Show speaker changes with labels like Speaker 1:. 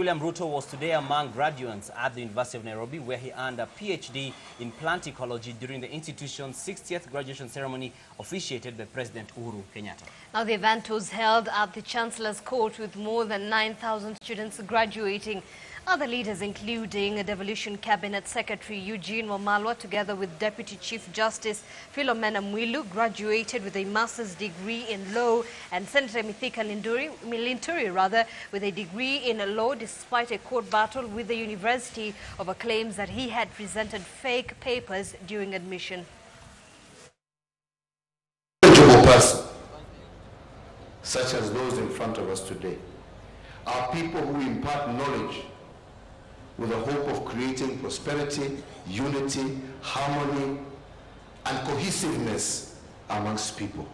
Speaker 1: William Ruto was today among graduates at the University of Nairobi, where he earned a PhD in plant ecology during the institution's 60th graduation ceremony officiated by President Uhuru Kenyatta.
Speaker 2: Now, the event was held at the Chancellor's Court with more than 9,000 students graduating. Other leaders, including Devolution Cabinet Secretary Eugene Wamalwa, together with Deputy Chief Justice Philomena Mwilu, graduated with a master's degree in law, and Senator Mithika Linturi, with a degree in law, despite a court battle with the university over claims that he had presented fake papers during admission.
Speaker 3: Person, such as those in front of us today, are people who impart knowledge with the hope of creating prosperity, unity, harmony, and cohesiveness amongst people.